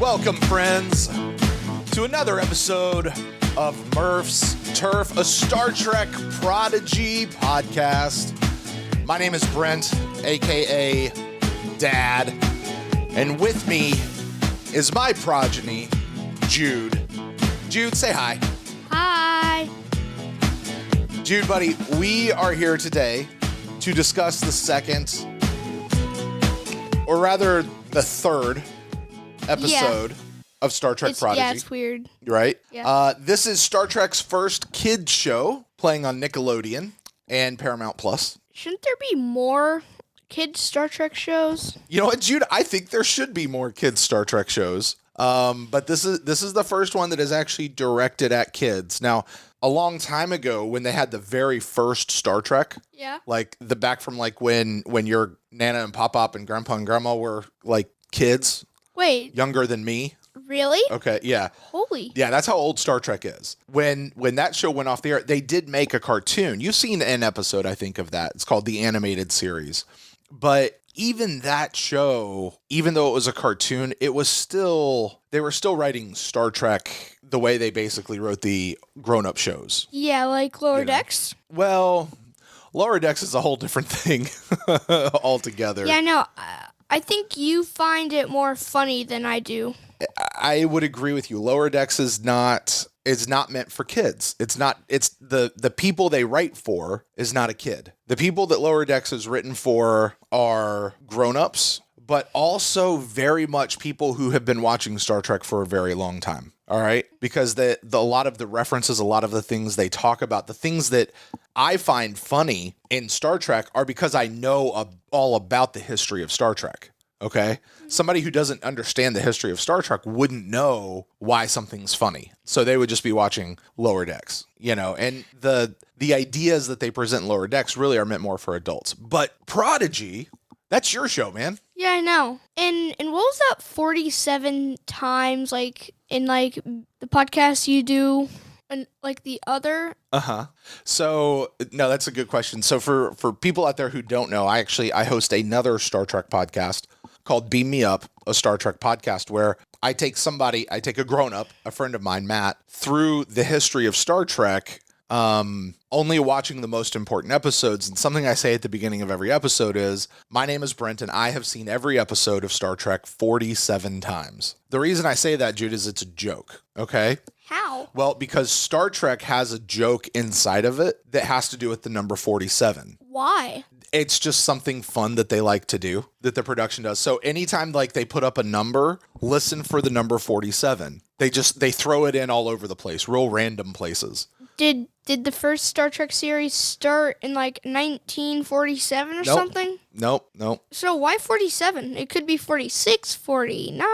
Welcome, friends, to another episode of Murf's Turf, a Star Trek Prodigy podcast. My name is Brent, a.k.a. Dad, and with me is my progeny, Jude. Jude, say hi. Hi. Jude, buddy, we are here today to discuss the second, or rather the third episode of Star Trek Prodigy. Yeah, it's weird. Right? Yeah. This is Star Trek's first kids show playing on Nickelodeon and Paramount Plus. Shouldn't there be more kids Star Trek shows? You know what, Jude? I think there should be more kids Star Trek shows. But this is the first one that is actually directed at kids. Now, a long time ago when they had the very first Star Trek, like the back from like when your Nana and Pop-Pop and Grandpa and Grandma were like kids. Wait. Younger than me. Really? Okay, yeah. Holy. Yeah, that's how old Star Trek is. When that show went off the air, they did make a cartoon. You've seen an episode, I think, of that. It's called the animated series. But even that show, even though it was a cartoon, they were still writing Star Trek the way they basically wrote the grown-up shows. Yeah, like Lower Decks? Well, Lower Decks is a whole different thing altogether. Yeah, no, I think you find it more funny than I do. I would agree with you. Lower Decks is not meant for kids. It's the people they write for is not a kid. The people that Lower Decks is written for are grown-ups, but also very much people who have been watching Star Trek for a very long time. All right? Because a lot of the references, a lot of the things they talk about, the things that I find funny in Star Trek are because I know all about the history of Star Trek. Okay? Somebody who doesn't understand the history of Star Trek wouldn't know why something's funny. So they would just be watching Lower Decks, and the ideas that they present in Lower Decks really are meant more for adults. But Prodigy, that's your show, man. Yeah, I know. And what was that 47 times, like, in, like, the podcast you do, and, like, the other? Uh-huh. So, no, that's a good question. So for people out there who don't know, I host another Star Trek podcast called Beam Me Up, a Star Trek podcast, where I take a grown-up, a friend of mine, Matt, through the history of Star Trek, only watching the most important episodes. And something I say at the beginning of every episode is, my name is Brent, and I have seen every episode of Star Trek 47 times. The reason I say that, Jude, is it's a joke, okay? How? Well, because Star Trek has a joke inside of it that has to do with the number 47. Why? It's just something fun that they like to do, that the production does. So anytime like they put up a number, listen for the number 47. They throw it in all over the place, real random places. Did the first Star Trek series start in like 1947 or something? Nope. So why 47? It could be 46, 49.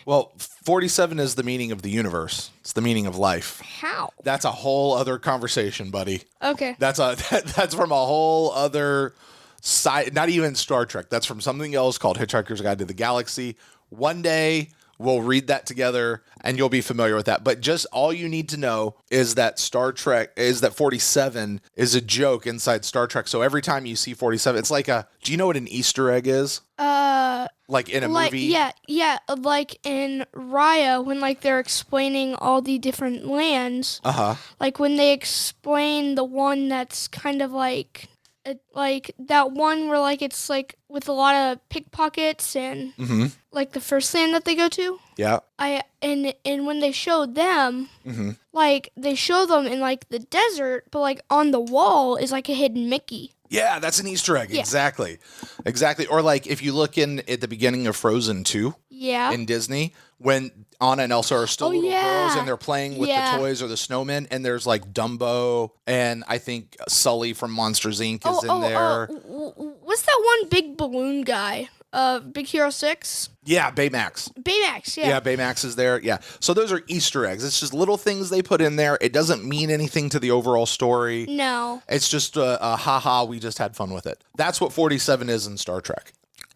Well, 47 is the meaning of the universe. It's the meaning of life. How? That's a whole other conversation, buddy. Okay. That's from a whole other side, not even Star Trek. That's from something else called Hitchhiker's Guide to the Galaxy. One day we'll read that together and you'll be familiar with that. But just all you need to know is that 47 is a joke inside Star Trek. So every time you see 47, it's like do you know what an Easter egg is? Like in a movie? Yeah, like in Raya, when like they're explaining all the different lands. Uh-huh. Like when they explain the one that's kind of like that one where like it's like with a lot of pickpockets and like the first land that they go to. Yeah. And when they showed them, like they show them in like the desert, but like on the wall is like a hidden Mickey. Yeah, that's an Easter egg. Yeah. Exactly. Or like if you look at the beginning of Frozen 2 in Disney, when Anna and Elsa are still little girls and they're playing with the toys or the snowmen, and there's like Dumbo and I think Sully from Monsters, Inc. is in there. What's that one big balloon guy? Big Hero 6? Yeah, Baymax. Baymax, yeah. Yeah, Baymax is there. Yeah. So those are Easter eggs. It's just little things they put in there. It doesn't mean anything to the overall story. No. It's just a ha-ha, we just had fun with it. That's what 47 is in Star Trek.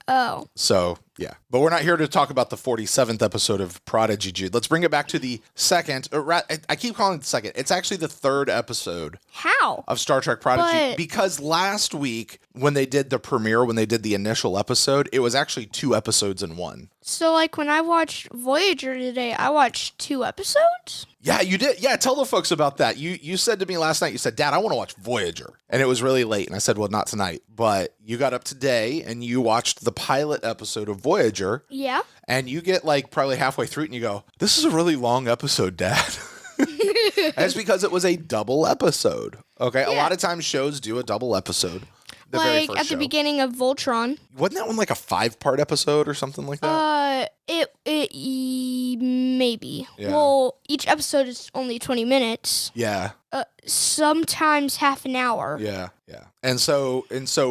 Oh. So, Yeah. But we're not here to talk about the 47th episode of Prodigy, Jude. Let's bring it back to the second. I keep calling it the second. It's actually the third episode. How? Of Star Trek Prodigy. Because last week, when they did the premiere, when they did the initial episode, it was actually 2 episodes in one. So, like, when I watched Voyager today, I watched 2 episodes? Yeah, you did. Yeah, tell the folks about that. You said to me last night, you said, Dad, I want to watch Voyager. And it was really late. And I said, well, not tonight. But you got up today and you watched the pilot episode of Voyager. Yeah. And you get like probably halfway through it and you go, this is a really long episode, Dad. That's because it was a double episode. Okay. Yeah. A lot of times shows do a double episode. The very like first at the show. beginning of Voltron. Wasn't that one like a 5-part episode or something like that? Maybe. Yeah. Well, each episode is only 20 minutes. Yeah. Sometimes half an hour. Yeah, yeah. And so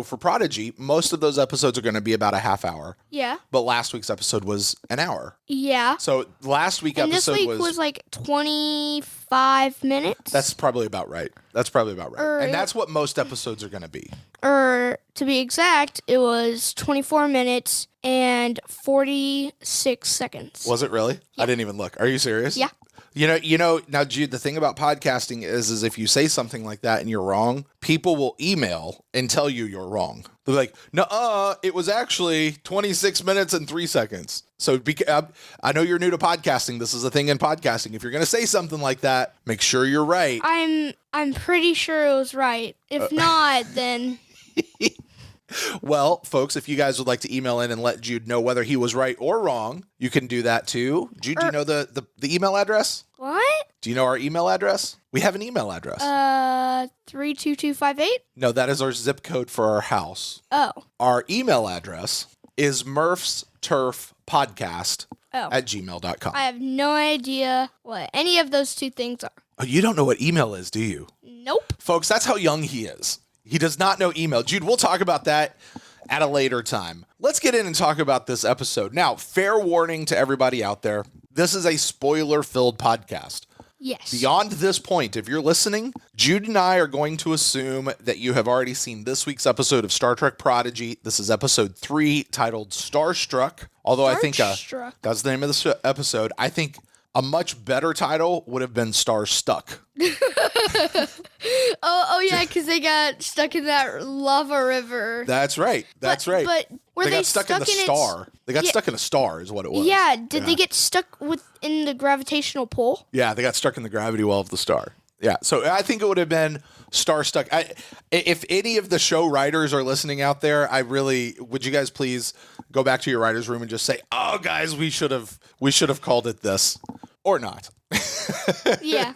for Prodigy, most of those episodes are going to be about a half hour. Yeah. But last week's episode was an hour. Yeah. So last week's episode this week was like 25 minutes. That's probably about right. And that's what most episodes are going to be. Or to be exact, it was 24 minutes and 46 seconds. Was it really? Yeah. I didn't even look. Are you serious? Yeah. You know, now, Jude, the thing about podcasting is if you say something like that and you're wrong, people will email and tell you you're wrong. They're like, nuh-uh, it was actually 26 minutes and 3 seconds. So I know you're new to podcasting. This is a thing in podcasting. If you're going to say something like that, make sure you're right. I'm pretty sure it was right. If not, then... Well, folks, if you guys would like to email in and let Jude know whether he was right or wrong, you can do that too. Jude, do you know the email address? What? Do you know our email address? We have an email address. 32258? No, that is our zip code for our house. Oh. Our email address is murfsturfpodcast@gmail.com. I have no idea what any of those two things are. Oh, you don't know what email is, do you? Nope. Folks, that's how young he is. He does not know email. Jude, we'll talk about that at a later time. Let's get in and talk about this episode. Now, fair warning to everybody out there. This is a spoiler-filled podcast. Yes. Beyond this point, if you're listening, Jude and I are going to assume that you have already seen this week's episode of Star Trek Prodigy. This is episode 3, titled StarStruck. Although I think that's the name of the episode. I think a much better title would have been StarStuck. Oh yeah, because they got stuck in that lava river. That's right. That's right. But were they got stuck in the star? They got stuck in a star, is what it was. Yeah. Did they get stuck in the gravitational pull? Yeah, they got stuck in the gravity well of the star. Yeah. So I think it would have been StarStuck. If any of the show writers are listening out there, would you guys please go back to your writer's room and just say, "Oh, guys, we should have called it this," or not. Yeah.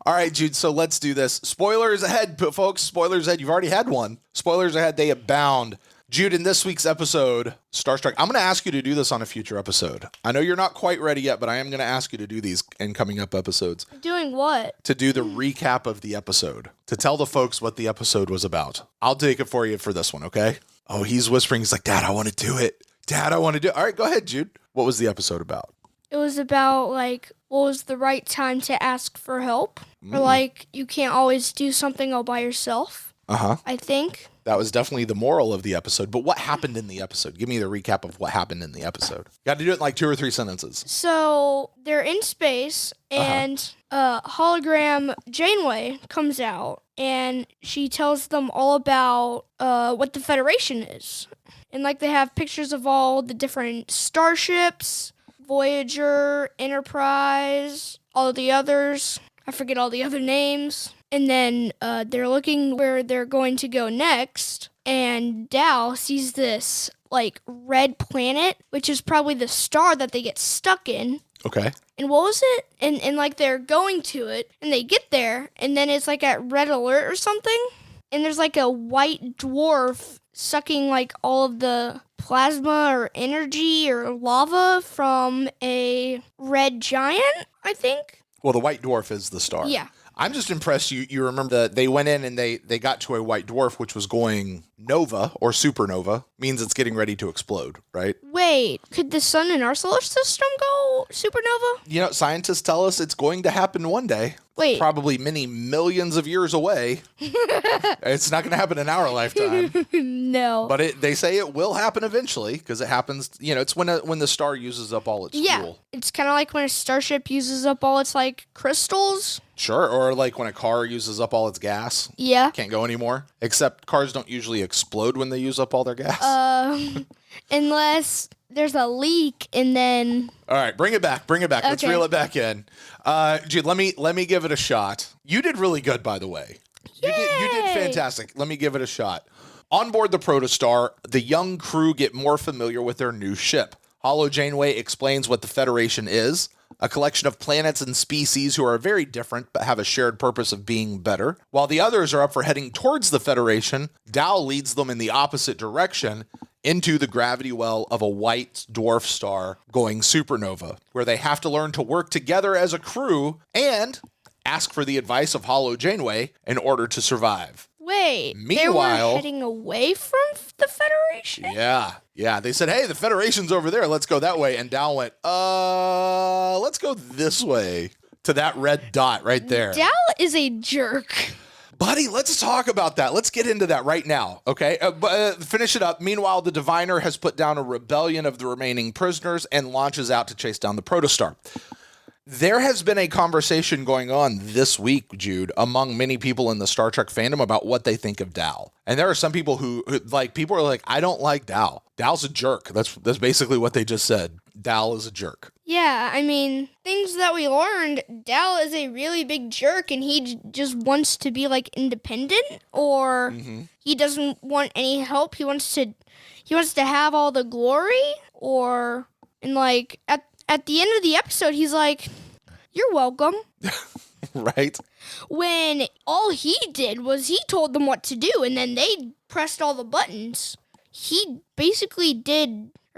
All right, Jude, so let's do this. Spoilers ahead, folks. Spoilers ahead. You've already had one. Spoilers ahead. They abound. Jude, in this week's episode, StarStruck, I'm going to ask you to do this on a future episode. I know you're not quite ready yet, but I am going to ask you to do these in coming up episodes. Doing what? To do the recap of the episode. To tell the folks what the episode was about. I'll take it for you for this one, okay? Oh, he's whispering. He's like, Dad, I want to do it. Dad, I want to do it. All right, go ahead, Jude. What was the episode about? It was about, like, what was the right time to ask for help. Or, like, you can't always do something all by yourself. Uh-huh. I think. That was definitely the moral of the episode. But what happened in the episode? Give me the recap of what happened in the episode. You got to do it in like 2 or 3 sentences. So they're in space, and hologram Janeway comes out, and she tells them all about what the Federation is. And, like, they have pictures of all the different starships, Voyager, Enterprise, all the others. I forget all the other names. And then they're looking where they're going to go next. And Dow sees this, like, red planet, which is probably the star that they get stuck in. Okay. And what was it? And like, they're going to it. And they get there. And then it's, like, at red alert or something. And there's, like, a white dwarf sucking, like, all of the plasma or energy or lava from a red giant, I think. Well, the white dwarf is the star. Yeah. I'm just impressed you remember that they went in and they got to a white dwarf, which was going nova or supernova, means it's getting ready to explode, right? Wait, could the sun in our solar system go supernova? You know, scientists tell us it's going to happen one day. Wait. probably many millions of years away. It's not going to happen in our lifetime. No. But they say it will happen eventually because it happens, it's when the star uses up all its fuel. It's kind of like when a starship uses up all its, like, crystals. Sure, or like when a car uses up all its gas. Yeah. Can't go anymore. Except cars don't usually explode when they use up all their gas. Unless there's a leak and then... All right, bring it back. Let's Okay. reel it back in. Jude, let me give it a shot. You did really good, by the way. You did fantastic. Let me give it a shot. On board the Protostar, the young crew get more familiar with their new ship. Hollow Janeway explains what the Federation is, a collection of planets and species who are very different but have a shared purpose of being better. While the others are up for heading towards the Federation, Dal leads them in the opposite direction into the gravity well of a white dwarf star going supernova, where they have to learn to work together as a crew and ask for the advice of Hollow Janeway in order to survive. Wait, Meanwhile, they were heading away from the Federation? Yeah. They said, hey, the Federation's over there. Let's go that way. And Dal went, let's go this way to that red dot right there. Dal is a jerk. Buddy, let's talk about that. Let's get into that right now, okay? Finish it up. Meanwhile, the Diviner has put down a rebellion of the remaining prisoners and launches out to chase down the Protostar. There has been a conversation going on this week, Jude, among many people in the Star Trek fandom about what they think of Dal. And there are some people who people are like, I don't like Dal. Dal's a jerk. That's basically what they just said. Dal is a jerk. Yeah, I mean, things that we learned, Dal is a really big jerk and he just wants to be, like, independent, or he doesn't want any help. He wants to have all the glory, and like at the end of the episode, he's like, you're welcome. Right? When all he did was he told them what to do, and then they pressed all the buttons. He basically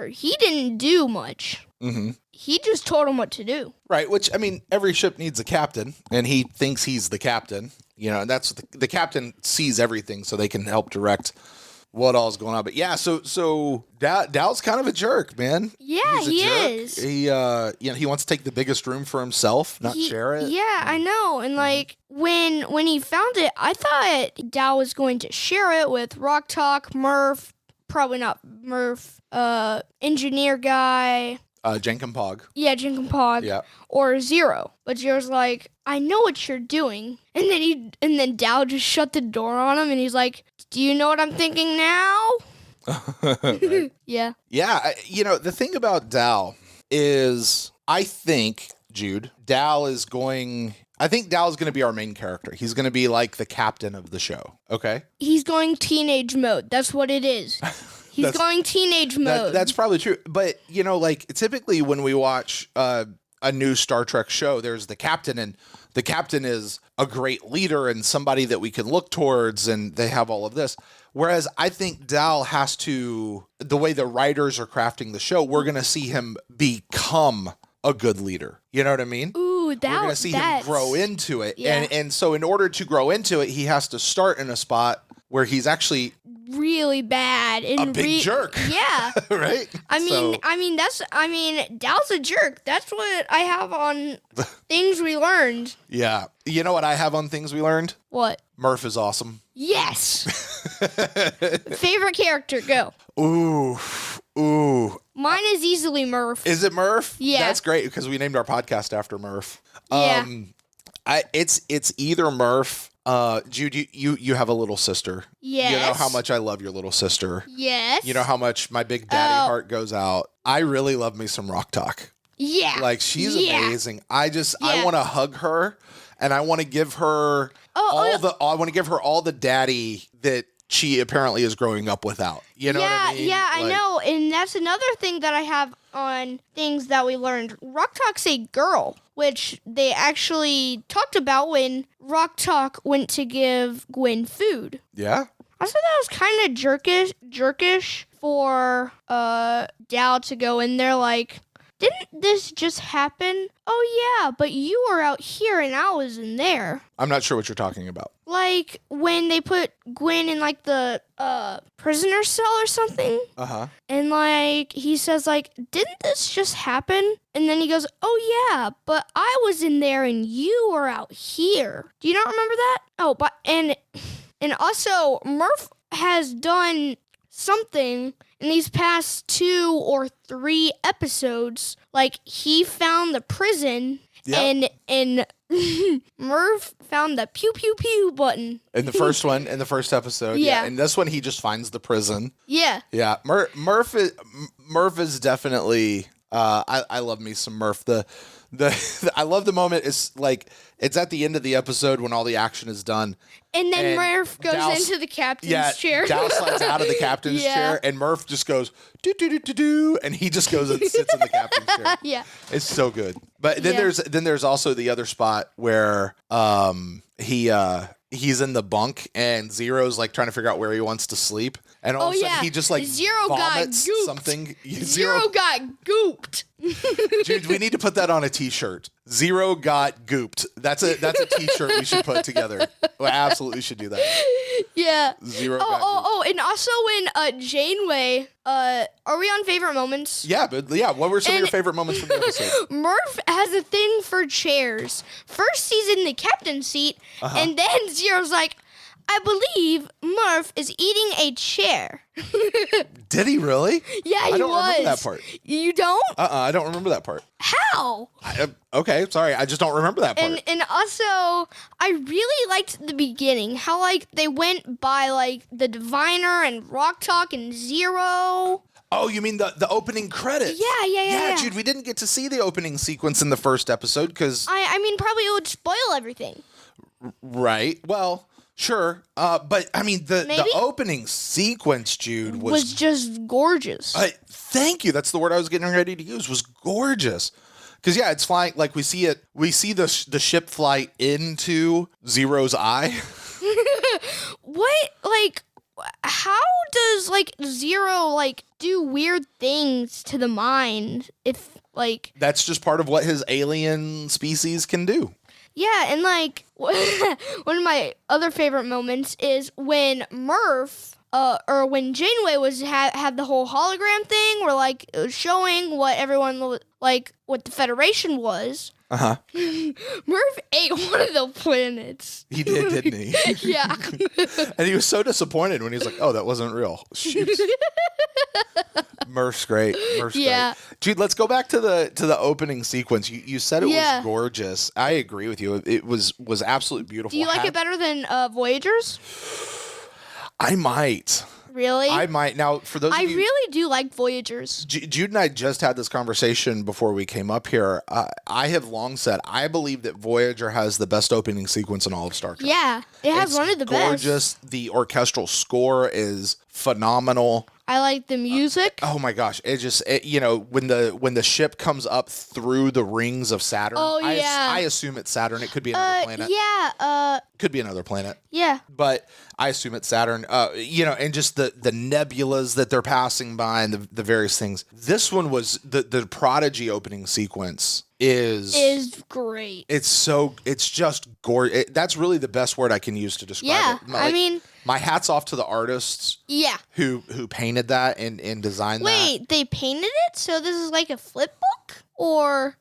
he didn't do much. Mm-hmm. He just told them what to do. Right, which, I mean, every ship needs a captain, and he thinks he's the captain. And that's the captain sees everything, so they can help direct what all's going on. But yeah, so Dal's kind of a jerk, man. Yeah, he is. He wants to take the biggest room for himself, not share it. Yeah, I know. And like when he found it, I thought Dal was going to share it with Rock Talk, Murf, probably not Murf, engineer guy. Jenkin Pog. Yeah, Jenkin Pog. Yeah. Or Zero. But Zero's like, I know what you're doing. And then Dal just shut the door on him and he's like, do you know what I'm thinking now? Right. Yeah. Yeah, the thing about Dal is, I think, Jude, Dal is going to be our main character. He's going to be like the captain of the show, okay? He's going teenage mode. That's what it is. He's going teenage mode. That's probably true. But, typically when we watch a new Star Trek show, there's the captain, and the captain is a great leader and somebody that we can look towards, and they have all of this. Whereas I think Dal has to, the way the writers are crafting the show, we're going to see him become a good leader. You know what I mean? Ooh, we're going to see him grow into it. Yeah. And so in order to grow into it, he has to start in a spot where he's actually really bad and a big jerk. Yeah. Right? I mean, Dal's a jerk. That's what I have on things we learned. Yeah. You know what I have on things we learned? What? Murf is awesome. Yes. Favorite character, go. Ooh. Mine is easily Murf. Is it Murf? Yeah. That's great because we named our podcast after Murf. Yeah. It's either Murf. Jude, you have a little sister. Yes. You know how much I love your little sister. Yes. You know how much my big daddy heart goes out. I really love me some Rock Talk. Yeah. Like, she's amazing. I want to hug her, and I want to give her I want to give her all the daddy that she apparently is growing up without. You know what I mean? Yeah, I know. And that's another thing that I have on things that we learned. Rock Talk's a girl, which they actually talked about when Rock Talk went to give Gwen food. Yeah. I thought that was kind of jerkish for Dal to go in there like, didn't this just happen? Oh, yeah, but you were out here and I was in there. I'm not sure what you're talking about. Like, when they put Gwen in, like, the prisoner cell or something. Uh-huh. And, like, he says, like, didn't this just happen? And then he goes, oh, yeah, but I was in there and you were out here. Do you not remember that? Oh, but, and also, Murf has done something in these past 2 or 3 episodes. Like, he found the prison, and Murf found the pew pew pew button. In the first one, in the first episode. Yeah. In this one, he just finds the prison. Yeah. Yeah. Murf is definitely, I love me some Murf. I love the moment. It's like, it's at the end of the episode when all the action is done. And then Murf goes into the captain's chair. Dal slides out of the captain's chair, and Murf just goes, do, and he just goes and sits in the captain's chair. Yeah. It's so good. But then there's also the other spot where he's in the bunk and Zero's like trying to figure out where he wants to sleep. And all of a sudden he just like Zero vomits got gooped. something. Zero got gooped. Dude, we need to put that on a t-shirt. Zero got gooped. That's a t-shirt we should put together. We absolutely should do that. Yeah. Zero got gooped. Oh, and also when Janeway, are we on favorite moments? Yeah, but what were some of your favorite moments from the episode? Murf has a thing for chairs. First he's in the captain's seat, and then Zero's like, I believe Murf is eating a chair. Did he really? Yeah, he was. I don't remember that part. You don't? I don't remember that part. How? Okay, sorry. I just don't remember that part. And also, I really liked the beginning. How, like, they went by, like, the Diviner and Rock Talk and Zero. Oh, you mean the opening credits? Yeah. Dude, we didn't get to see the opening sequence in the first episode because... I mean, probably it would spoil everything. Right. Well... Sure, but I mean the opening sequence, Jude, was just gorgeous. Thank you. That's the word I was getting ready to use. Was gorgeous, because it's flying. Like we see it. We see the ship fly into Zero's eye. What? Like, how does like Zero like do weird things to the mind? If like that's just part of what his alien species can do. Yeah, and like one of my other favorite moments is when Murf, or when Janeway was had the whole hologram thing, where like it was showing what everyone like what the Federation was. Murf ate one of the planets. He did, didn't he? Yeah. And he was so disappointed when he was like, "Oh, that wasn't real." Shoot. Murf's great. Great. Dude, let's go back to the opening sequence. You said it was gorgeous. I agree with you. It was absolutely beautiful. Do you like it better than Voyagers? I might. Really? I might. Now, for those of you... I really do like Voyagers. Jude and I just had this conversation before we came up here. I have long said I believe that Voyager has the best opening sequence in all of Star Trek. Yeah, it has one of the best. Gorgeous. The orchestral score is phenomenal. I like the music. Oh my gosh! When the ship comes up through the rings of Saturn. Oh yeah. I assume it's Saturn. It could be another planet. Yeah. Could be another planet. Yeah. But I assume it's Saturn. And just the nebulas that they're passing by and the various things. This one was the Prodigy opening sequence is great. It's just gorgeous. That's really the best word I can use to describe it. I mean, my hat's off to the artists. Yeah. Who painted that and designed that. Wait, they painted it? So this is like a flip book? Or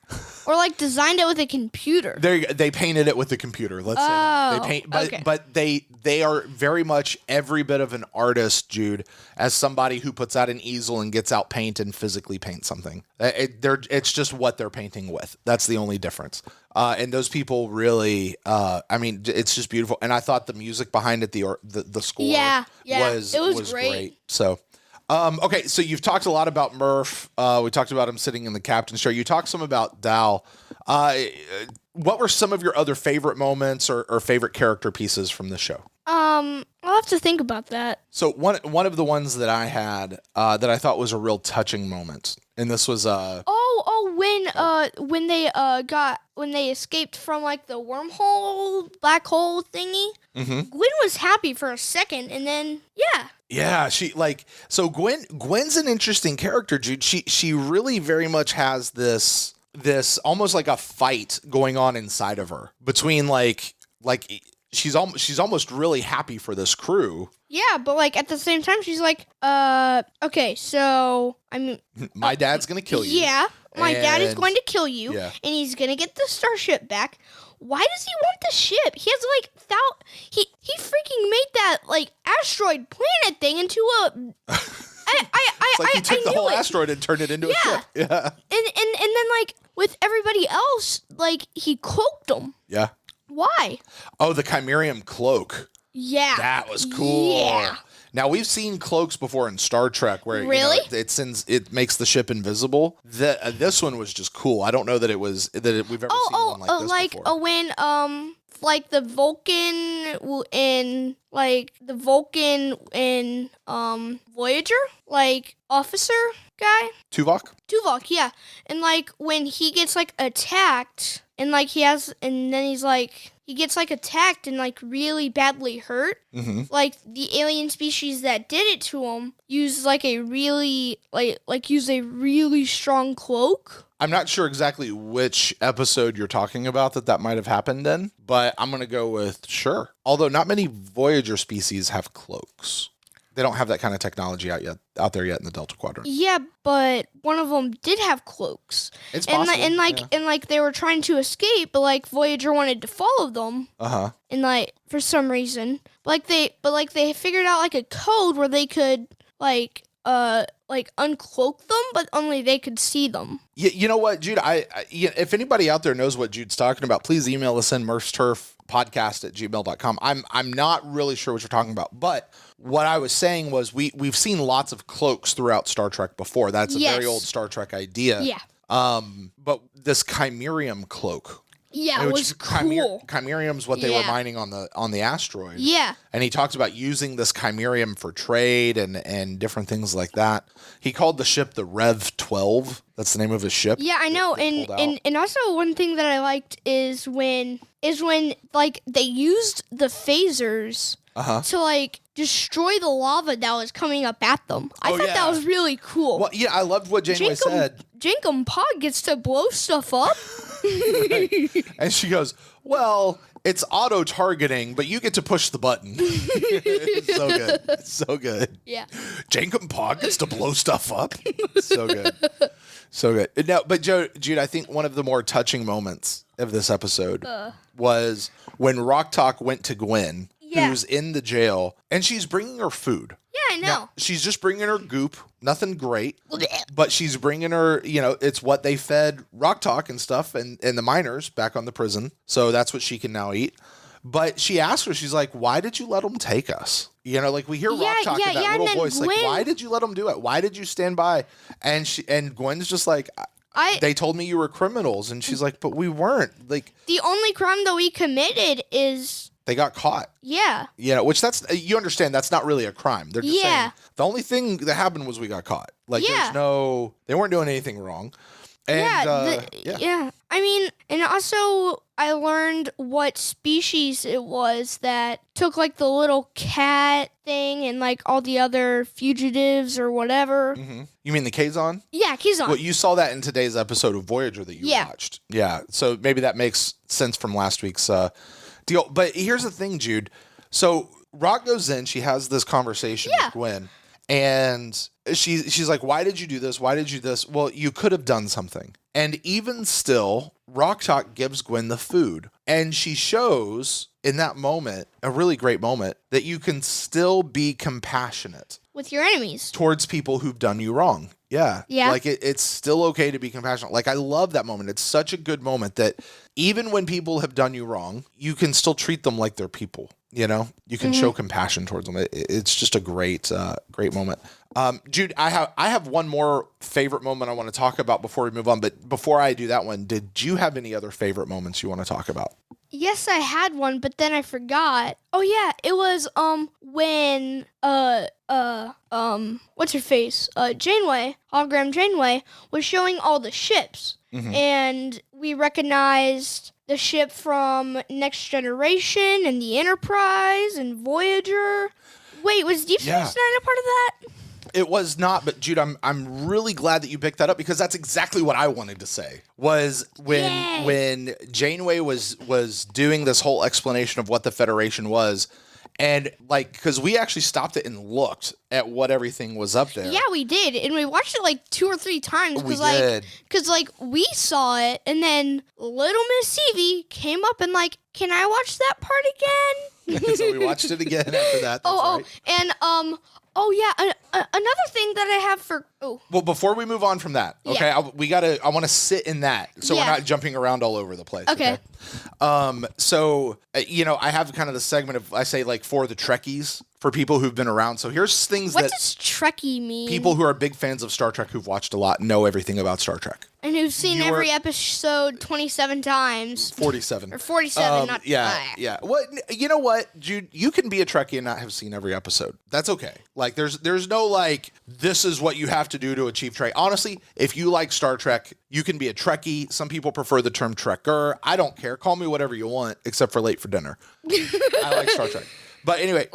like designed it with a computer? They painted it with the computer. Let's say that. But they are very much every bit of an artist, Jude, as somebody who puts out an easel and gets out paint and physically paints something. It's just what they're painting with. That's the only difference. And those people really, it's just beautiful. And I thought the music behind it, the score, was great. So. Okay, so you've talked a lot about Murf. We talked about him sitting in the captain's chair. You talked some about Dal. What were some of your other favorite moments or favorite character pieces from the show? I'll have to think about that. So one of the ones that I had that I thought was a real touching moment, and this was when they escaped from like the wormhole black hole thingy. Mm-hmm. Gwen was happy for a second, and then Yeah, Gwen's an interesting character, Jude. She really very much has this almost like a fight going on inside of her between like she's almost really happy for this crew. Yeah, but like at the same time she's like, okay, so I mean my dad's gonna kill you. Yeah, my dad is going to kill you, Yeah. and he's gonna get the starship back. Why does he want the ship? He has like he freaking made that like asteroid planet thing into a. It's like he took the whole asteroid and turned it into a ship. Yeah. And then like with everybody else, like he cloaked them. Yeah. Why? Oh, the Chimerium cloak. Yeah. That was cool. Yeah. Now we've seen cloaks before in Star Trek where Really? it makes the ship invisible. This one was just cool. I don't know that we've ever seen one like this before. When like the Vulcan in Voyager, like officer guy. Tuvok, yeah. And like when he gets like attacked and like he gets like attacked and like really badly hurt. Mm-hmm. Like the alien species that did it to him used like a really strong cloak. I'm not sure exactly which episode you're talking about that might have happened in, but I'm going to go with sure. Although not many Voyager species have cloaks. They don't have that kind of technology out there yet in the Delta Quadrant. Yeah, but one of them did have cloaks. It's possible. And they were trying to escape, but like Voyager wanted to follow them. Uh-huh. And like for some reason, they figured out like a code where they could like uncloak them, but only they could see them. You know what, Jude? If anybody out there knows what Jude's talking about, please email us in murfsturfpodcast@gmail.com. I'm not really sure what you're talking about, but what I was saying was we've seen lots of cloaks throughout Star Trek before. That's a very old Star Trek idea. Yeah. But this Chimerium cloak. Yeah, it was cool. Chimerium's what they were mining on the asteroid. Yeah. And he talks about using this Chimerium for trade and different things like that. He called the ship the Rev 12. That's the name of his ship. Yeah, I know. And also one thing that I liked is when like they used the phasers to like destroy the lava that was coming up at them. I thought that was really cool. Well, yeah, I loved what Janeway said. Jankum Pod gets to blow stuff up. Right. And she goes, well, it's auto-targeting, but you get to push the button. It's so good. It's so good. Yeah. Jankum Pod gets to blow stuff up. So good. So good. No, but Jude, I think one of the more touching moments of this episode was when Rock Talk went to Gwen, who's in the jail, and she's bringing her food. Yeah, I know. Now, she's just bringing her goop. Nothing great. But she's bringing her, it's what they fed Rock Talk and stuff and the miners back on the prison. So that's what she can now eat. But she asked her, she's like, why did you let them take us? Like we hear Rock Talk in that little voice. Like, why did you let them do it? Why did you stand by? And Gwen's just like, they told me you were criminals. And she's like, but we weren't. Like, the only crime that we committed is... They got caught. Yeah. Which you understand that's not really a crime. They're just saying the only thing that happened was we got caught. Like they weren't doing anything wrong. And I mean, and also I learned what species it was that took like the little cat thing and like all the other fugitives or whatever. Mm-hmm. You mean the Kazon? Yeah, Kazon. Well, you saw that in today's episode of Voyager that you watched. Yeah. So maybe that makes sense from last week's deal. But here's the thing, Jude. So Rock goes in. She has this conversation with Gwen. And she's like, why did you do this? Why did you do this? Well, you could have done something. And even still, Rock Talk gives Gwen the food. And she shows in that moment, a really great moment, that you can still be compassionate. With your enemies. Towards people who've done you wrong. Yeah. Like it's still okay to be compassionate. Like I love that moment. It's such a good moment that even when people have done you wrong, you can still treat them like they're people. You can show compassion towards them. It's just a great moment. Jude, I have one more favorite moment I want to talk about before we move on. But before I do that one, did you have any other favorite moments you want to talk about? Yes, I had one, but then I forgot. Oh yeah, it was when what's her face? Hologram Janeway was showing all the ships. Mm-hmm. And we recognized the ship from Next Generation and the Enterprise and Voyager. Wait, was Deep Space Nine a part of that? It was not, but Jude, I'm really glad that you picked that up because that's exactly what I wanted to say. Was when Janeway was doing this whole explanation of what the Federation was, and like because we actually stopped it and looked at what everything was up there. Yeah, we did, and we watched it like 2 or 3 times because we saw it, and then little Miss Evie came up and like, can I watch that part again? So we watched it again after that. That's right. And oh yeah, another thing that I have for well, before we move on from that, okay, I want to sit in that so we're not jumping around all over the place. Okay. So I have kind of the segment of I say like for the Trekkies, for people who've been around. So here's things what does Trekkie mean? People who are big fans of Star Trek who've watched a lot know everything about Star Trek. And who've seen every episode 27 times. 47. Or 47, not... Yeah. Well, you know what, Jude? You can be a Trekkie and not have seen every episode. That's okay. Like, there's no, like, this is what you have to do to achieve Trek. Honestly, if you like Star Trek, you can be a Trekkie. Some people prefer the term Trekker. I don't care. Call me whatever you want, except for late for dinner. I like Star Trek. But anyway,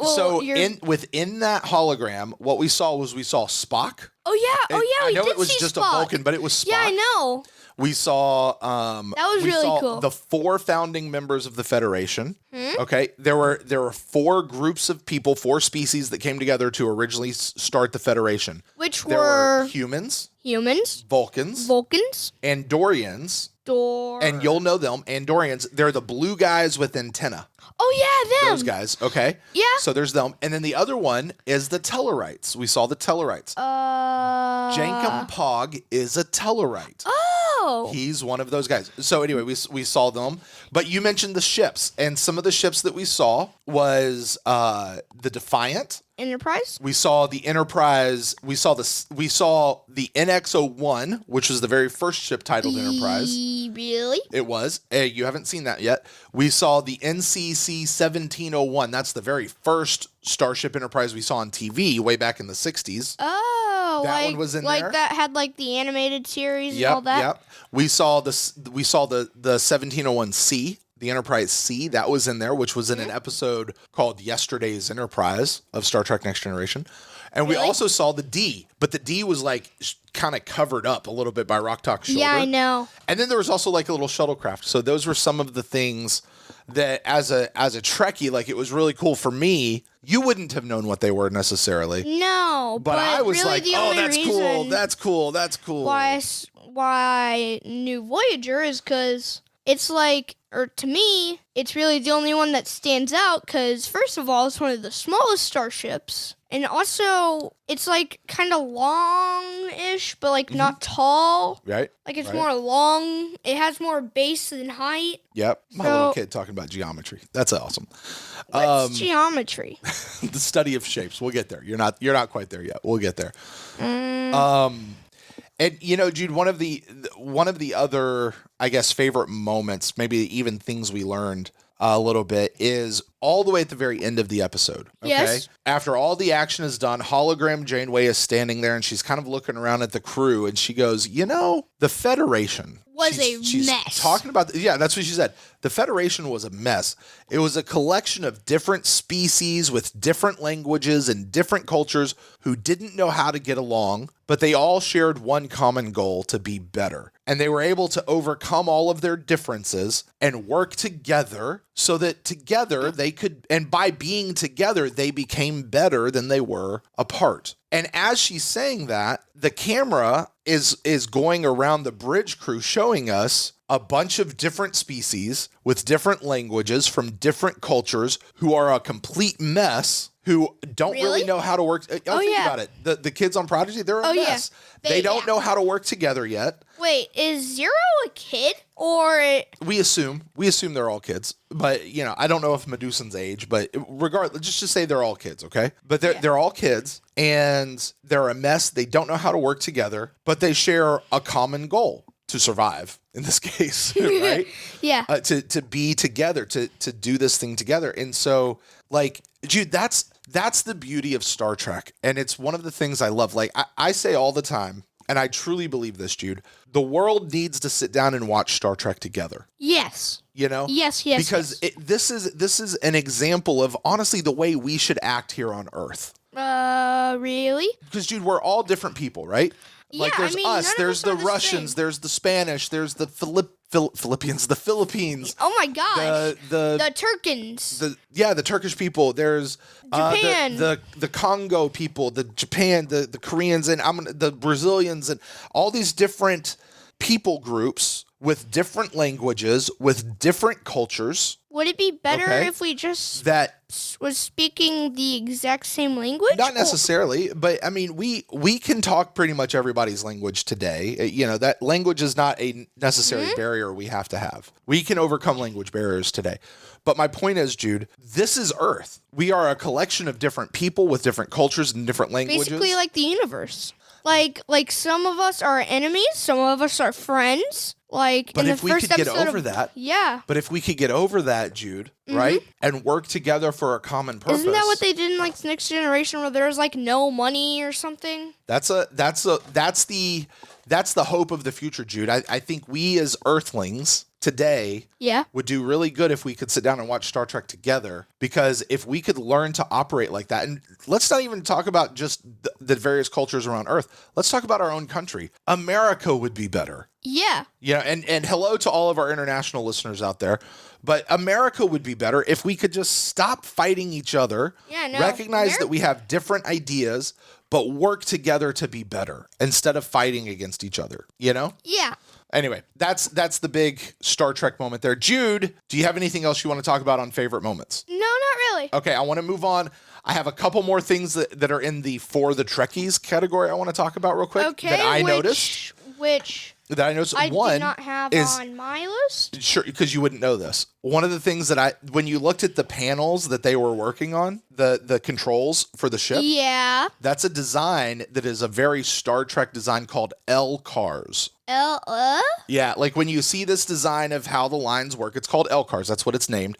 within that hologram, what we saw Spock. Oh yeah, I know it was just Spock. a Vulcan, but it was Spock. Yeah, I know. We saw that was really cool. The 4 founding members of the Federation. Okay, there were 4 groups of people, 4 species that came together to originally start the Federation. Which there were humans, Vulcans, Andorians, and you'll know them, Andorians. They're the blue guys with antenna. Oh yeah, them. Those guys, okay? Yeah. So there's them. And then the other one is the Tellarites. We saw the Tellarites. Jankum Pog is a Tellarite. Oh. He's one of those guys. So anyway, we saw them. But you mentioned the ships. And some of the ships that we saw was the Defiant. Enterprise? We saw the Enterprise. We saw the NX-01, which was the very first ship titled Enterprise. Really? It was. You haven't seen that yet. We saw the NCC-1701. That's the very first Starship Enterprise we saw on TV way back in the 60s. Oh, that one was in like there. Like that had like the animated series and all that? Yep. We saw the 1701C. The Enterprise C, that was in there, which was in an episode called Yesterday's Enterprise of Star Trek Next Generation. And we also saw the D, but the D was like kind of covered up a little bit by Rock Talk's shoulder. Yeah, I know. And then there was also like a little shuttlecraft. So those were some of the things that as a Trekkie, like it was really cool for me. You wouldn't have known what they were necessarily. No, but I was really like, oh, that's cool. Why I knew Voyager is because it's like, or to me, it's really the only one that stands out because, first of all, it's one of the smallest starships. And also, it's like kind of long-ish, but like not tall. Right. Like it's more long. It has more base than height. Yep. My little kid talking about geometry. That's awesome. What's geometry? The study of shapes. We'll get there. You're not quite there yet. We'll get there. And Jude, one of the other, I guess, favorite moments, maybe even things we learned a little bit, is all the way at the very end of the episode. Okay? Yes. After all the action is done, hologram Janeway is standing there and she's kind of looking around at the crew and she goes, the Federation was a mess. Talking about, that's what she said. The Federation was a mess. It was a collection of different species with different languages and different cultures who didn't know how to get along, but they all shared one common goal: to be better. And they were able to overcome all of their differences and work together so that together they could, and by being together, they became better than they were apart. And as she's saying that, the camera is going around the bridge crew showing us a bunch of different species with different languages from different cultures who are a complete mess, who don't really know how to work. Think about it. The kids on Prodigy, they're a mess. Yeah. They don't know how to work together yet. Wait, is Zero a kid or? We assume they're all kids, but I don't know if Medusan's age, but regardless, just say they're all kids, okay? But they're all kids and they're a mess. They don't know how to work together, but they share a common goal: to survive in this case, right? Yeah. To be together, to do this thing together. And so, like, Jude, that's the beauty of Star Trek. And it's one of the things I love. Like, I say all the time, and I truly believe this, Jude, the world needs to sit down and watch Star Trek together. Yes. You know? Yes. Because this is an example of, honestly, the way we should act here on Earth. Really? Because, Jude, we're all different people, right? Like, Yeah, there's I mean, us, none of there's us the are the Russians, same. there's the Spanish, there's the Philippines, Oh my gosh. The Turkins. the Turkish people. There's Japan. the Congo people, the Japan, the Koreans, and the Brazilians, and all these different people groups with different languages, with different cultures. Would it be better Okay. if we just That was speaking the exact same language? not necessarily, but I mean, we can talk pretty much everybody's language today. You know, that language is not a necessary barrier we have to have. We can overcome language barriers today. But my point is, Jude, this is Earth. We are a collection of different people with different cultures and different languages. Basically like the universe. Like some of us are enemies, some of us are friends. Like But in the if we first could get episode over of, that, Yeah. but if we could get over that, Jude, right, and work together for a common purpose, Isn't that what they did in like the Next Generation, where there's like no money or something? that's the hope of the future, Jude. I think we as Earthlings today Yeah. would do really good if we could sit down and watch Star Trek together, because if we could learn to operate like that, and let's not even talk about just the various cultures around Earth, let's talk about our own country. America would be better. Yeah. You know, and hello to all of our international listeners out there, but America would be better if we could just stop fighting each other, Yeah, no, recognize that we have different ideas, but work together to be better instead of fighting against each other, you know? Yeah. Anyway, that's the big Star Trek moment there. Jude, do you have anything else you want to talk about on favorite moments? No, not really. Okay, I want to move on. I have a couple more things that are in the For the Trekkies category I want to talk about real quick Okay. that I noticed. Which That I noticed. I One did not have is on my list. sure, because you wouldn't know this. One of the things that when you looked at the panels that they were working on, the controls for the ship, Yeah. that's a design that is a very Star Trek design called L cars. Yeah, like when you see this design of how the lines work, it's called L cars. That's what it's named.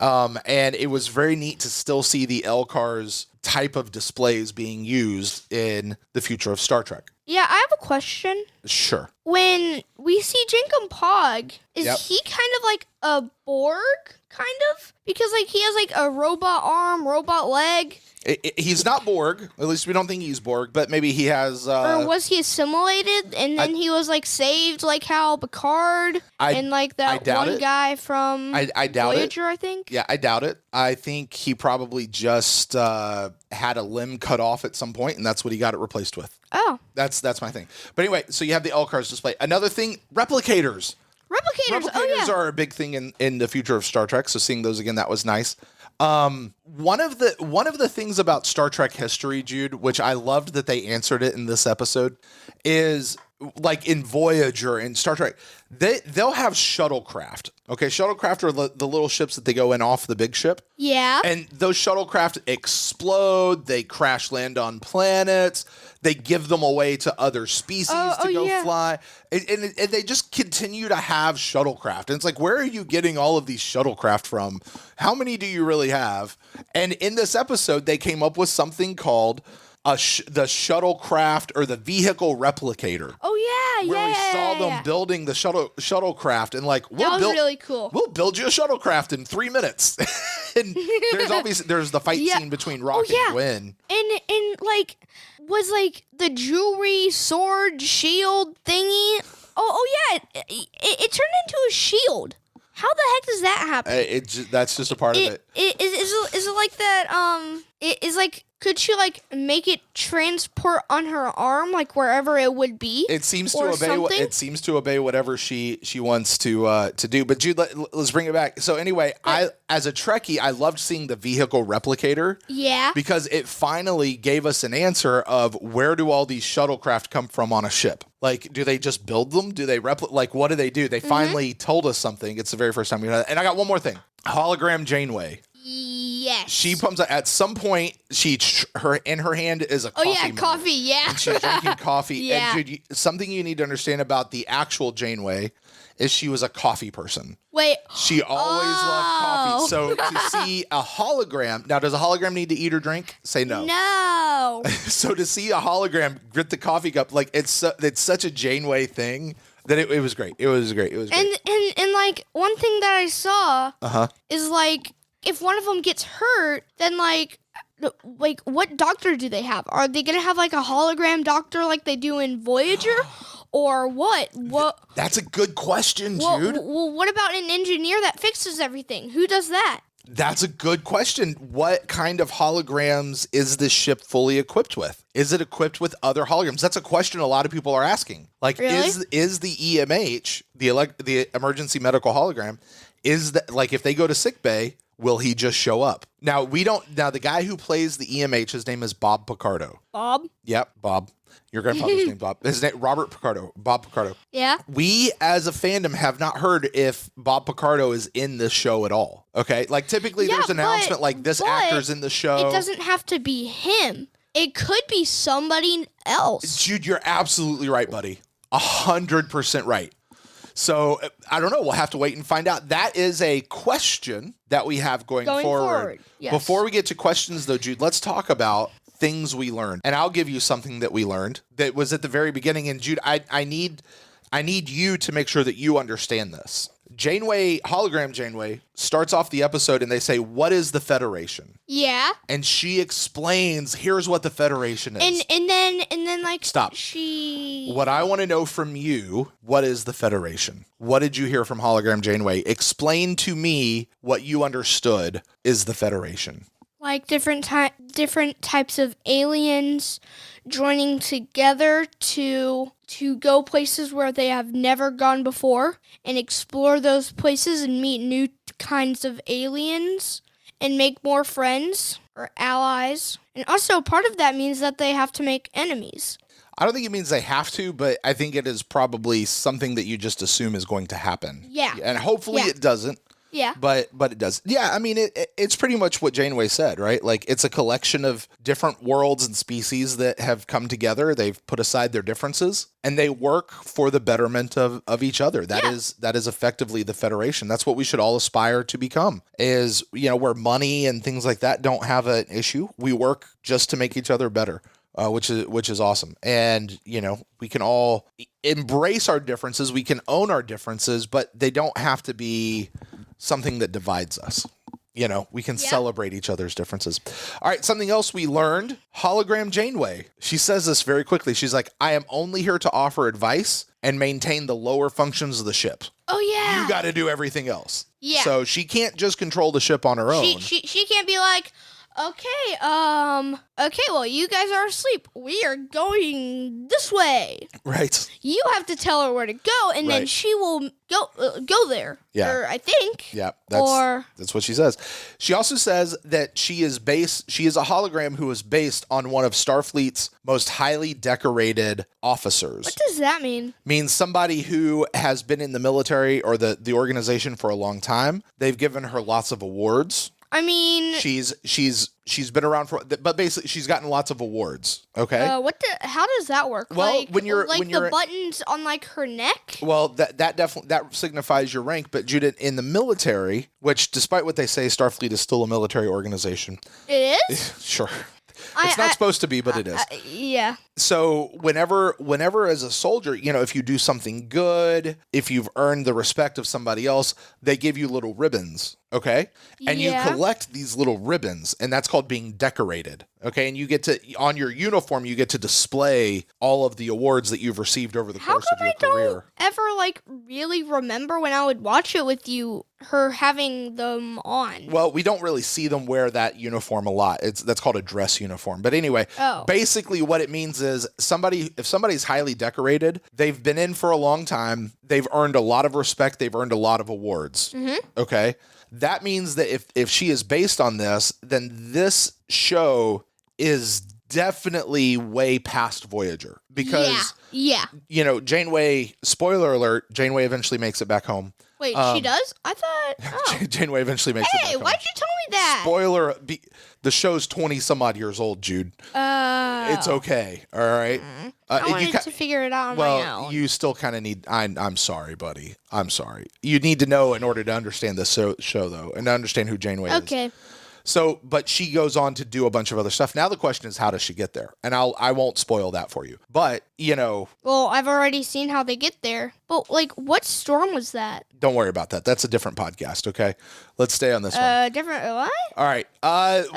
And it was very neat to still see the L cars type of displays being used in the future of Star Trek. Yeah, I have a question. Sure. When we see Jenkum Pog, is Yep. he kind of like a Borg, kind of? Because like he has like a robot arm, robot leg, He's not Borg. At least we don't think he's Borg, but maybe he has... or was he assimilated and then he was like saved, like how Picard and like I that doubt one it. guy from I doubt Voyager, I think? Yeah, I doubt it. I think he probably just had a limb cut off at some point, and that's what he got it replaced with. Oh, That's my thing. But anyway, so you have the L cars display. Another thing, replicators. replicators. Oh Replicators yeah. are a big thing in the future of Star Trek. So seeing those again, that was nice. One of the things about Star Trek history, Jude, which I loved that they answered it in this episode, is like in Voyager and Star Trek, they'll have shuttlecraft. Okay, shuttlecraft are the little ships that they go in off the big ship. Yeah. And those shuttlecraft explode, they crash land on planets, they give them away to other species to go yeah. fly. And they just continue to have shuttlecraft. And it's like, where are you getting all of these shuttlecraft from? How many do you really have? And in this episode, they came up with something called the shuttlecraft or the vehicle replicator. Oh yeah, Where we saw them yeah. building the shuttlecraft and like, That was really cool. We'll build you a shuttlecraft in 3 minutes. And there's the fight Yeah. scene between Rock yeah. and Gwen. And like was like the jewelry sword shield thingy. Oh yeah, it turned into a shield. How the heck does that happen? That's just a part of it. Is it like that? It is like. Could she like make it transport on her arm, like wherever it would be? It seems to or obey. something? It seems to obey whatever she wants to do. But Jude, let's bring it back. So anyway, as a Trekkie, I loved seeing the vehicle replicator. Yeah. Because it finally gave us an answer of where do all these shuttlecraft come from on a ship? Like, do they just build them? Do they like what do they do? They finally told us something. It's the very first time we heard that. And I got one more thing. Hologram Janeway. Yes. She pumps out, at some point, her in her hand is a coffee Oh, yeah, mug. coffee, yeah. And she's drinking coffee. Yeah. And dude, something you need to understand about the actual Janeway is she was a coffee person. Wait. She always loved coffee. So to see a hologram, now does a hologram need to eat or drink? Say no. No. So to see a hologram grit the coffee cup, like it's such a Janeway thing that it was great. It was great. It was great. And like one thing that I saw Uh-huh. is like if one of them gets hurt, then like what doctor do they have? Are they gonna have like a hologram doctor like they do in Voyager? Or what? That's a good question, Jude. Well, what about an engineer that fixes everything? Who does that? That's a good question. What kind of holograms is this ship fully equipped with? Is it equipped with other holograms? That's a question a lot of people are asking. Like, really? is the EMH, the emergency medical hologram, is that like if they go to sick bay, will he just show up? Now the guy who plays the EMH, his name is Bob Picardo. Bob? Yep, Bob. Your grandfather's name, Bob. His name, Robert Picardo. Bob Picardo. Yeah. We, as a fandom, have not heard if Bob Picardo is in this show at all. Okay? Like, typically there's an announcement like this actor's in the show. It doesn't have to be him. It could be somebody else. Jude, you're absolutely right, buddy. 100% right. So, I don't know. We'll have to wait and find out. That is a question that we have going forward. Yes. Before we get to questions, though, Jude, let's talk about things we learned. And I'll give you something that we learned that was at the very beginning. And Jude, I need you to make sure that you understand this. Hologram Janeway starts off the episode and they say, "What is the Federation?" Yeah. And she explains, "Here's what the Federation is." And then like Stop. What I want to know from you, what is the Federation? What did you hear from Hologram Janeway? Explain to me what you understood is the Federation. Like different types of aliens joining together to go places where they have never gone before and explore those places and meet new kinds of aliens and make more friends or allies. And also part of that means that they have to make enemies. I don't think it means they have to, but I think it is probably something that you just assume is going to happen. Yeah. And hopefully it doesn't. Yeah. But it does. Yeah, I mean, it's pretty much what Janeway said, right? Like, it's a collection of different worlds and species that have come together. They've put aside their differences, and they work for the betterment of each other. That is effectively the Federation. That's what we should all aspire to become, is, where money and things like that don't have an issue. We work just to make each other better. Which is awesome. And, we can all embrace our differences. We can own our differences, but they don't have to be something that divides us. We can celebrate each other's differences. All right, something else we learned, Hologram Janeway. She says this very quickly. She's like, "I am only here to offer advice and maintain the lower functions of the ship. Oh, yeah. You got to do everything else." Yeah. So she can't just control the ship on her own. She can't be like, okay, well, you guys are asleep. We are going this way. Right. You have to tell her where to go, and then she will go there. Yeah. Or I think. Yeah. That's what she says. She also says that she is a hologram who is based on one of Starfleet's most highly decorated officers. What does that mean? Means somebody who has been in the military or the organization for a long time. They've given her lots of awards. I mean, she's been around but basically she's gotten lots of awards. Okay. How does that work? Well, like, when you're the buttons on like her neck. Well, that definitely signifies your rank. But Judith, in the military, which despite what they say, Starfleet is still a military organization. It is. Sure. It's not supposed to be, but it is. Yeah. So whenever as a soldier, if you do something good, if you've earned the respect of somebody else, they give you little ribbons, okay? And you collect these little ribbons, and that's called being decorated, okay? And you get to, on your uniform, you get to display all of the awards that you've received over the course of your career. Don't ever really remember when I would watch it with you, her having them on. Well, we don't really see them wear that uniform a lot. That's called a dress uniform. But anyway, basically what it means is if somebody's highly decorated, they've been in for a long time, they've earned a lot of respect, they've earned a lot of awards. Mm-hmm. Okay? That means that if she is based on this, then this show is definitely way past Voyager. Because, Janeway, spoiler alert, Janeway eventually makes it back home. Wait, she does? I thought. Oh. Janeway eventually makes it Hey, back why'd home. you tell me that? Spoiler, the show's 20 some odd years old, Jude. It's okay, all right? I wanted to figure it out on my Well, own. you still kind of need... I'm sorry, buddy. I'm sorry. You need to know in order to understand this show, though, and to understand who Janeway is. Okay. So, but she goes on to do a bunch of other stuff. Now the question is, how does she get there? And I won't spoil that for you. But, you know... Well, I've already seen how they get there. But, like, what storm was that? Don't worry about that. That's a different podcast, okay? Let's stay on this one. Different what? All right.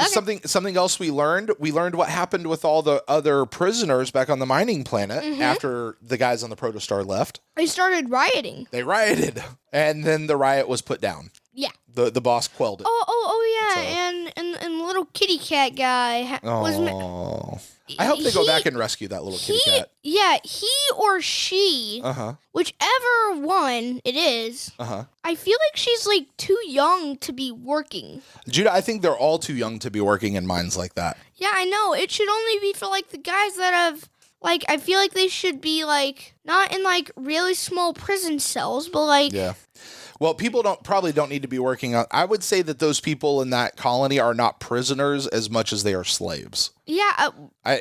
Something else we learned. We learned what happened with all the other prisoners back on the mining planet after the guys on the Protostar left. They started rioting. They rioted, and then the riot was put down. Yeah. The boss quelled it. Oh yeah, and little kitty cat guy was. Oh. I hope they go back and rescue that little kitty cat. Yeah, he or she, whichever one it is. I feel like she's like too young to be working. Judah, I think they're all too young to be working in mines like that. Yeah, I know. It should only be for like the guys that have. Like, I feel like they should be like not in like really small prison cells, but like. Yeah. Well, people probably don't need to be working on... I would say that those people in that colony are not prisoners as much as they are slaves. Yeah.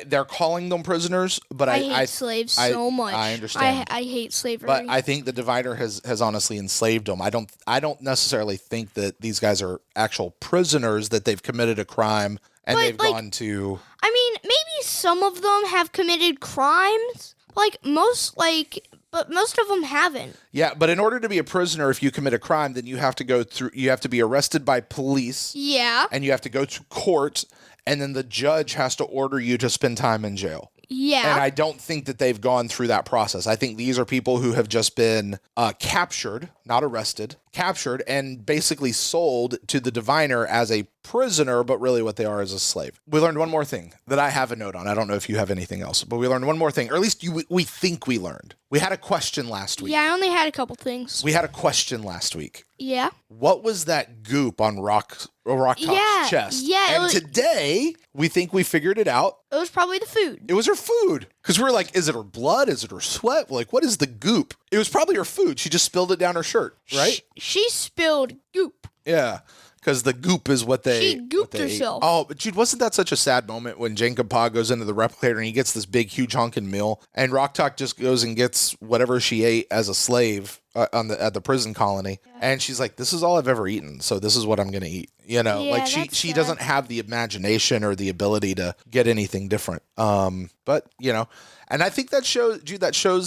They're calling them prisoners, but I hate slaves so much. I understand. I hate slavery. But I think the Diviner has honestly enslaved them. I don't necessarily think that these guys are actual prisoners, that they've committed a crime and they've gone to... I mean, maybe some of them have committed crimes. But most of them haven't. Yeah, but in order to be a prisoner, if you commit a crime, then you have to be arrested by police. Yeah. And you have to go to court, and then the judge has to order you to spend time in jail. Yeah. And I don't think that they've gone through that process. I think these are people who have just been captured, not arrested, captured, and basically sold to the Diviner as a prisoner, but really what they are is a slave. We learned one more thing that I have a note on. I don't know if you have anything else, but we learned one more thing, or at least we think we learned. We had a question last week. Yeah, I only had a couple things. We had a question last week. Yeah. What was that goop on Rock Talk's chest? Yeah. And today, we think we figured it out. It was probably the food. It was her food. Because we were like, is it her blood? Is it her sweat? Like, what is the goop? It was probably her food. She just spilled it down her shirt, right? She spilled goop. Yeah. Because the goop is what they... She gooped herself. Oh, but Jude, wasn't that such a sad moment when Jacob Pa goes into the replicator and he gets this big, huge honking meal, and Rock Talk just goes and gets whatever she ate as a slave at the prison colony, and she's like, "This is all I've ever eaten, so this is what I'm gonna eat." You know, like she doesn't have the imagination or the ability to get anything different. But you know. And I think that shows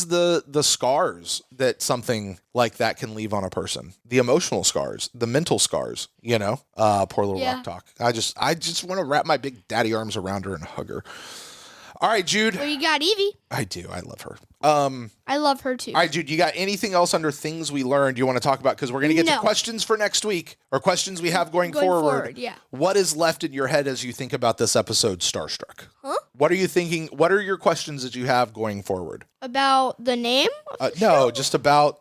the scars that something like that can leave on a person. The emotional scars, the mental scars, you know? Poor little Rock Talk. I just want to wrap my big daddy arms around her and hug her. All right, Jude. Well, you got Evie. I do. I love her. I love her too. All right, Jude, you got anything else under things we learned you want to talk about? Because we're going to get to questions for next week, or questions we have going forward. Yeah. What is left in your head as you think about this episode, StarStruck? Huh? What are you thinking? What are your questions that you have going forward? About the name of the no, show? just about...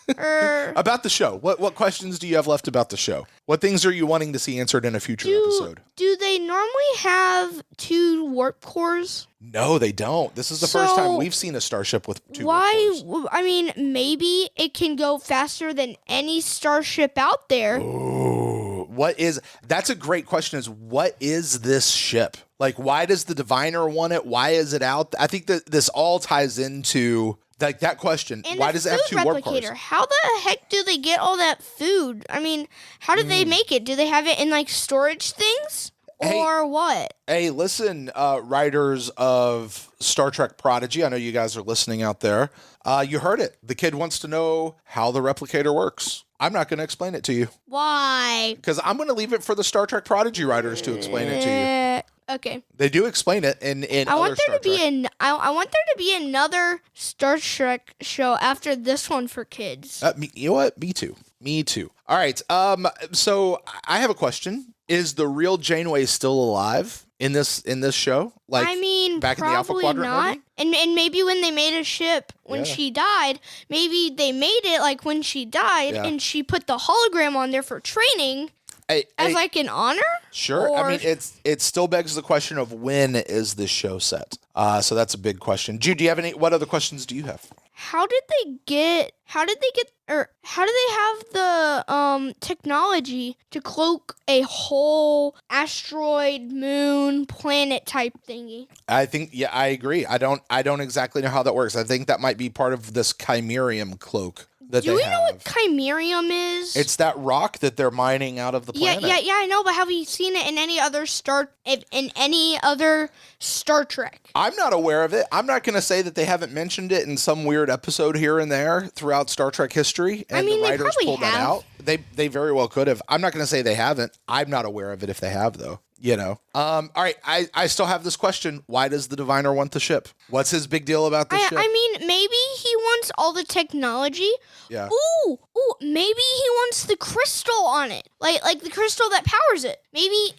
About the show. What questions do you have left about the show? What things are you wanting to see answered in a future episode? Do they normally have 2 warp cores? No, they don't. This is the first time we've seen a starship with 2 warp cores. I mean, maybe it can go faster than any starship out there. Ooh, that's a great question, is what is this ship? Like, why does the Diviner want it? Why is it out? I think that this all ties into... Like that question, and why does it have 2 warp cores? How the heck do they get all that food? I mean, how do they make it? Do they have it in like storage things? Or what? Hey, listen, writers of Star Trek Prodigy, I know you guys are listening out there. You heard it. The kid wants to know how the replicator works. I'm not going to explain it to you. Why? Because I'm going to leave it for the Star Trek Prodigy writers to explain it to you. Okay. They do explain it in other Star Trek. I want there to be another Star Trek show after this one for kids. You know what? Me too. All right. So I have a question. Is the real Janeway still alive in this show? Like, I mean, back in the Alpha probably Quadrant not. movie? And maybe when they made a ship when she died, maybe they made it like when she died, and she put the hologram on there for training. As like an honor? Sure. I mean, it still begs the question of when is this show set? So that's a big question. Jude, do you have what other questions do you have? how did they have the technology to cloak a whole asteroid, moon, planet type thingy? I think, yeah, I agree. I don't exactly know how that works. I think that might be part of this chimerium cloak that Do they we have. know what chimerium is? It's that rock that they're mining out of the planet. Yeah, I know, but have you seen it in any other Star Trek? I'm not aware of it. I'm not going to say that they haven't mentioned it in some weird episode here and there throughout Star Trek history, and the writers probably pulled that have. out. They very well could have. I'm not going to say they haven't. I'm not aware of it if they have, though. All right, I still have this question. Why does the Diviner want the ship? What's his big deal about the ship? I mean, maybe he wants all the technology. Yeah. Ooh, maybe he wants the crystal on it. Like the crystal that powers it. Maybe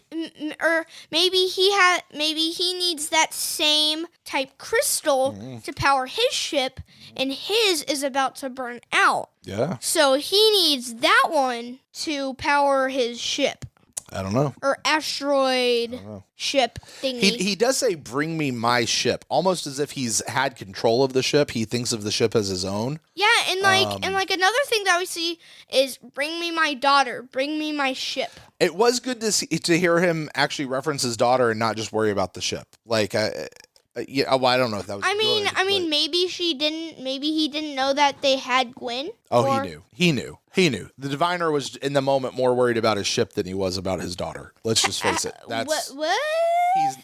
he needs that same type crystal to power his ship, and his is about to burn out. Yeah. So he needs that one to power his ship. I don't know. Or asteroid ship thingy. He does say, "Bring me my ship," almost as if he's had control of the ship. He thinks of the ship as his own. Yeah, and another thing that we see is, "Bring me my daughter, bring me my ship." It was good to hear him actually reference his daughter and not just worry about the ship. Like, well, I don't know if that was. Maybe he didn't know that they had Gwen. Oh, he knew. The Diviner was in the moment more worried about his ship than he was about his daughter. Let's just face it. That's what?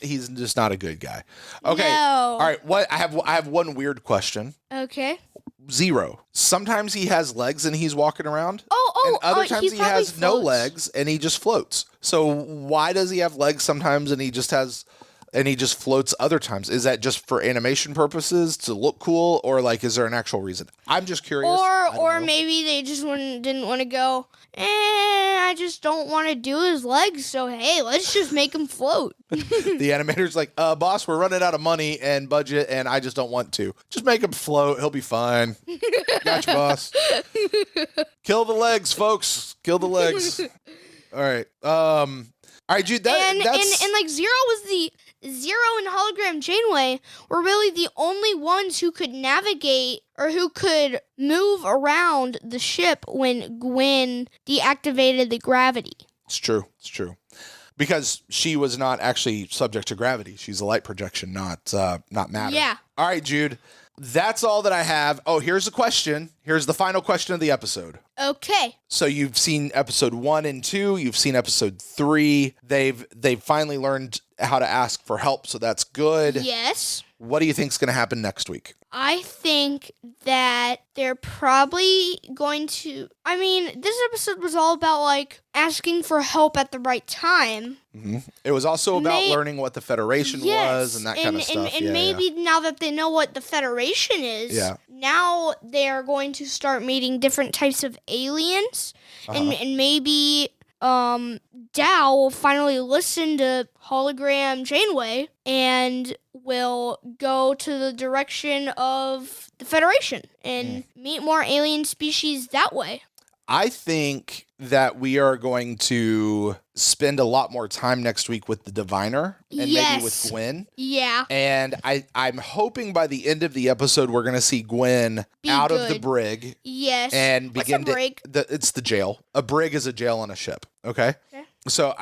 He's just not a good guy. Okay. No. All right. What I have one weird question. Okay. Zero. Sometimes he has legs and he's walking around. And other times he has floats. no legs and he just floats. So why does he have legs sometimes and he just floats other times? Is that just for animation purposes to look cool, or is there an actual reason? I'm just curious. Or maybe they just didn't want to go, I just don't want to do his legs, so hey, let's just make him float. The animator's like, boss, we're running out of money and budget, and I just don't want to. Just make him float. He'll be fine. Gotcha, boss. Kill the legs, folks. Kill the legs. All right. All right, Jude. Zero and Hologram Janeway were really the only ones who could navigate or who could move around the ship when Gwen deactivated the gravity. It's true. Because she was not actually subject to gravity. She's a light projection, not matter. Yeah. All right, Jude. That's all that I have. Oh, here's the question. Here's the final question of the episode. Okay. So you've seen episode 1 and 2. You've seen episode 3. They've finally learned how to ask for help, so that's good. Yes. What do you think's going to happen next week? I think that they're probably going to... I mean, this episode was all about, asking for help at the right time. Mm-hmm. It was also about learning what the Federation was and that kind of stuff. And maybe now that they know what the Federation is, now they're going to start meeting different types of aliens. And maybe... Dow will finally listen to Hologram Janeway and will go to the direction of the Federation and meet more alien species that way. I think that we are going to spend a lot more time next week with the Diviner and maybe with Gwen. Yeah. And I'm hoping by the end of the episode we're going to see Gwen out of the brig. Yes. And begin What's a brig? It's the jail. A brig is a jail on a ship. Okay. So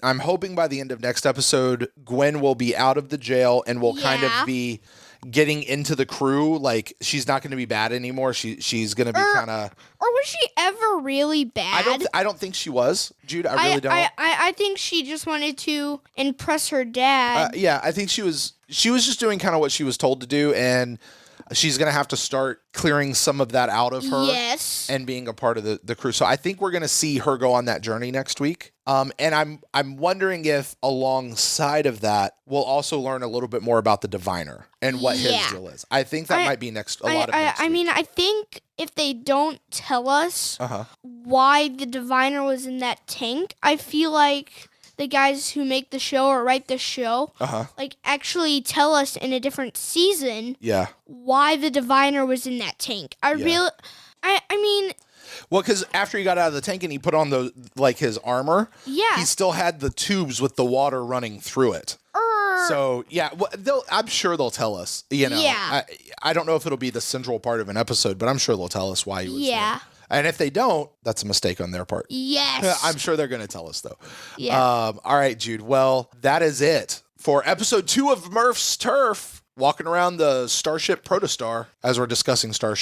I'm hoping by the end of next episode Gwen will be out of the jail and will kind of be getting into the crew. Like, she's not going to be bad anymore. She's going to be kind of... Or was she ever really bad? I don't think she was, Jude. I really don't. I think she just wanted to impress her dad. Yeah, I think she was just doing kind of what she was told to do, and she's going to have to start clearing some of that out of her. Yes. And being a part of the crew. So I think we're going to see her go on that journey next week. And I'm wondering if alongside of that, we'll also learn a little bit more about the Diviner and what his deal is. I think that might be next week. I mean, I think if they don't tell us why the Diviner was in that tank, I feel like the guys who make the show or write the show actually tell us in a different season why the Diviner was in that tank. I mean... Well, because after he got out of the tank and he put on his armor, he still had the tubes with the water running through it. So yeah, well, I'm sure they'll tell us. You know, Yeah. I don't know if it'll be the central part of an episode, but I'm sure they'll tell us why he was Yeah. there. And if they don't, that's a mistake on their part. Yes. I'm sure they're going to tell us though. Yeah. All right, Jude. Well, that is it for episode 2 of Murf's Turf. Walking around the Starship Protostar as we're discussing Star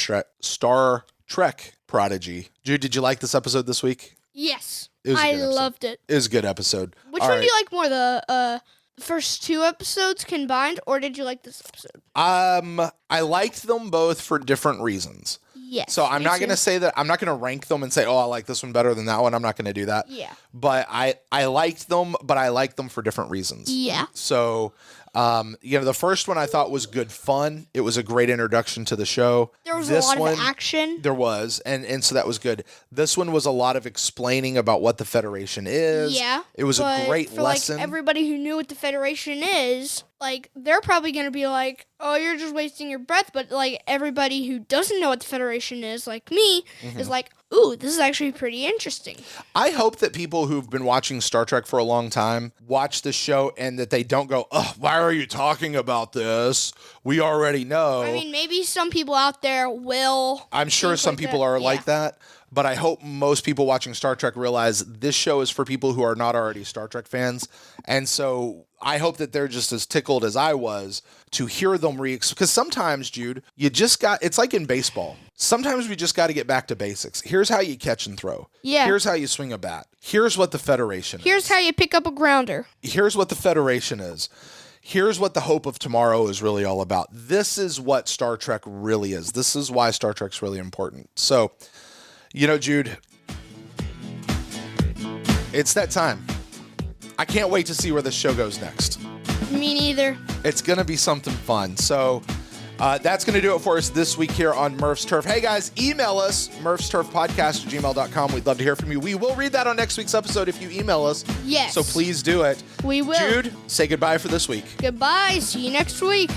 Trek Prodigy. Jude, did you like this episode this week? Yes. It was a I good episode. loved it. It was a good episode. Which All one right. do you like more, the first 2 episodes combined, or did you like this episode? I liked them both for different reasons. Yes. So I'm me not too. going to say that I'm not going to rank them and say, oh, I like this one better than that one. I'm not going to do that. Yeah. But I liked them, but I liked them for different reasons. Yeah. So, the first one I thought was good fun. It was a great introduction to the show. There was This a lot one, of action. There was, and so that was good. This one was a lot of explaining about what the Federation is. Yeah. It was a great for, lesson. Like, everybody who knew what the Federation is, like, they're probably going to be like, oh, you're just wasting your breath. But, like, everybody who doesn't know what the Federation is, like me, is like, ooh, this is actually pretty interesting. I hope that people who've been watching Star Trek for a long time watch this show and that they don't go, oh, why are you talking about this? We already know. I mean, maybe some people out there will. I'm sure think some like people that. are Yeah. like that, but I hope most people watching Star Trek realize this show is for people who are not already Star Trek fans. And so I hope that they're just as tickled as I was to hear them because sometimes, Jude, it's like in baseball. Sometimes we just got to get back to basics. Here's how you catch and throw. Yeah. Here's how you swing a bat. Here's what the Federation is. Here's how you pick up a grounder. Here's what the Federation is. Here's what the hope of tomorrow is really all about. This is what Star Trek really is. This is why Star Trek's really important. So, Jude, it's that time. I can't wait to see where this show goes next. Me neither. It's going to be something fun. So that's going to do it for us this week here on Murf's Turf. Hey, guys, email us, murfsturfpodcast@gmail.com. We'd love to hear from you. We will read that on next week's episode if you email us. Yes. So please do it. We will. Jude, say goodbye for this week. Goodbye. See you next week.